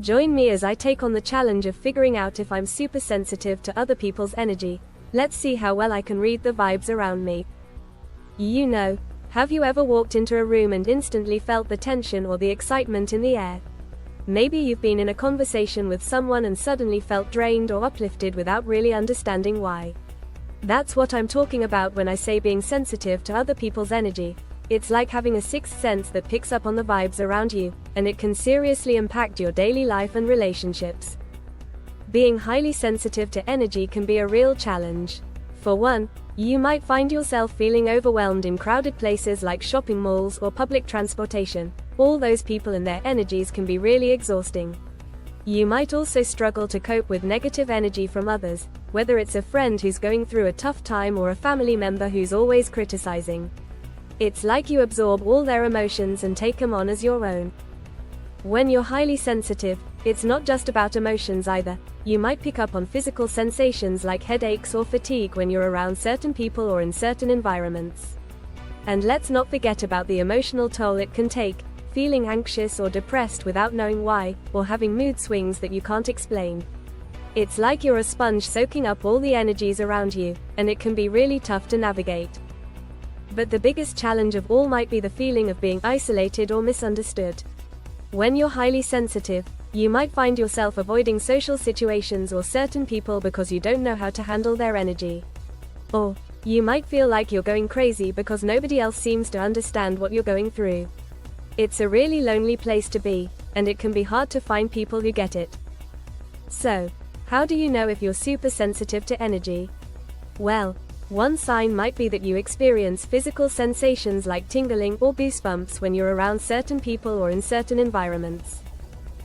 Join me as I take on the challenge of figuring out if I'm super sensitive to other people's energy. Let's see how well I can read the vibes around me. Have you ever walked into a room and instantly felt the tension or the excitement in the air? Maybe you've been in a conversation with someone and suddenly felt drained or uplifted without really understanding why. That's what I'm talking about when I say being sensitive to other people's energy. It's like having a sixth sense that picks up on the vibes around you, and it can seriously impact your daily life and relationships. Being highly sensitive to energy can be a real challenge. For one, you might find yourself feeling overwhelmed in crowded places like shopping malls or public transportation. All those people and their energies can be really exhausting. You might also struggle to cope with negative energy from others, whether it's a friend who's going through a tough time or a family member who's always criticizing. It's like you absorb all their emotions and take them on as your own. When you're highly sensitive, it's not just about emotions either. You might pick up on physical sensations like headaches or fatigue when you're around certain people or in certain environments. And let's not forget about the emotional toll it can take, feeling anxious or depressed without knowing why, or having mood swings that you can't explain. It's like you're a sponge soaking up all the energies around you, and it can be really tough to navigate. But the biggest challenge of all might be the feeling of being isolated or misunderstood. When you're highly sensitive, you might find yourself avoiding social situations or certain people because you don't know how to handle their energy. Or, you might feel like you're going crazy because nobody else seems to understand what you're going through. It's a really lonely place to be, and it can be hard to find people who get it. So, how do you know if you're super sensitive to energy? Well, one sign might be that you experience physical sensations like tingling or goosebumps when you're around certain people or in certain environments.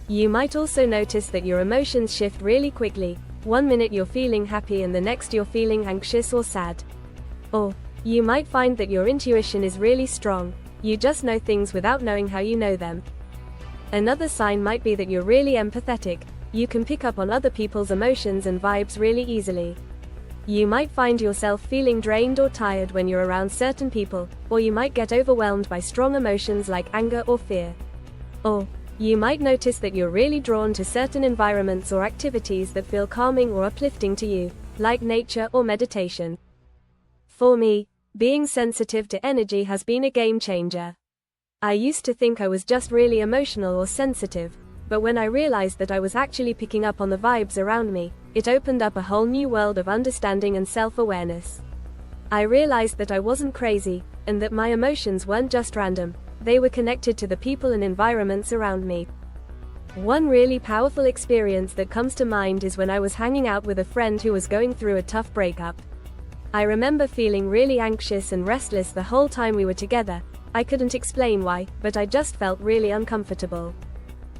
You might also notice that your emotions shift really quickly. One minute you're feeling happy and the next you're feeling anxious or sad. Or, you might find that your intuition is really strong. You just know things without knowing how you know them. Another sign might be that you're really empathetic. You can pick up on other people's emotions and vibes really easily. You might find yourself feeling drained or tired when you're around certain people, or you might get overwhelmed by strong emotions like anger or fear. Or, you might notice that you're really drawn to certain environments or activities that feel calming or uplifting to you, like nature or meditation. For me, being sensitive to energy has been a game changer. I used to think I was just really emotional or sensitive, but when I realized that I was actually picking up on the vibes around me, it opened up a whole new world of understanding and self-awareness. I realized that I wasn't crazy, and that my emotions weren't just random, they were connected to the people and environments around me. One really powerful experience that comes to mind is when I was hanging out with a friend who was going through a tough breakup. I remember feeling really anxious and restless the whole time we were together. I couldn't explain why, but I just felt really uncomfortable.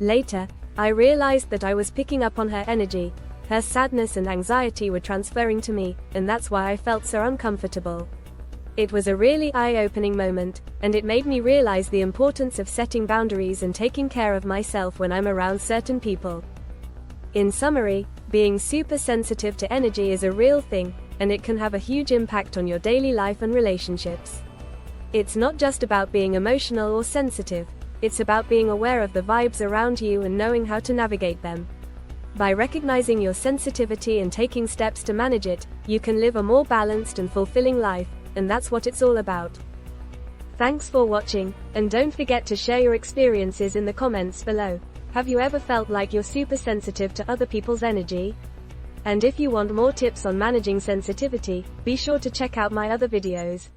Later, I realized that I was picking up on her energy. Her sadness and anxiety were transferring to me, and that's why I felt so uncomfortable. It was a really eye-opening moment, and it made me realize the importance of setting boundaries and taking care of myself when I'm around certain people. In summary, being super sensitive to energy is a real thing, and it can have a huge impact on your daily life and relationships. It's not just about being emotional or sensitive, it's about being aware of the vibes around you and knowing how to navigate them. By recognizing your sensitivity and taking steps to manage it, you can live a more balanced and fulfilling life, and that's what it's all about. Thanks for watching, and don't forget to share your experiences in the comments below. Have you ever felt like you're super sensitive to other people's energy? And if you want more tips on managing sensitivity, be sure to check out my other videos.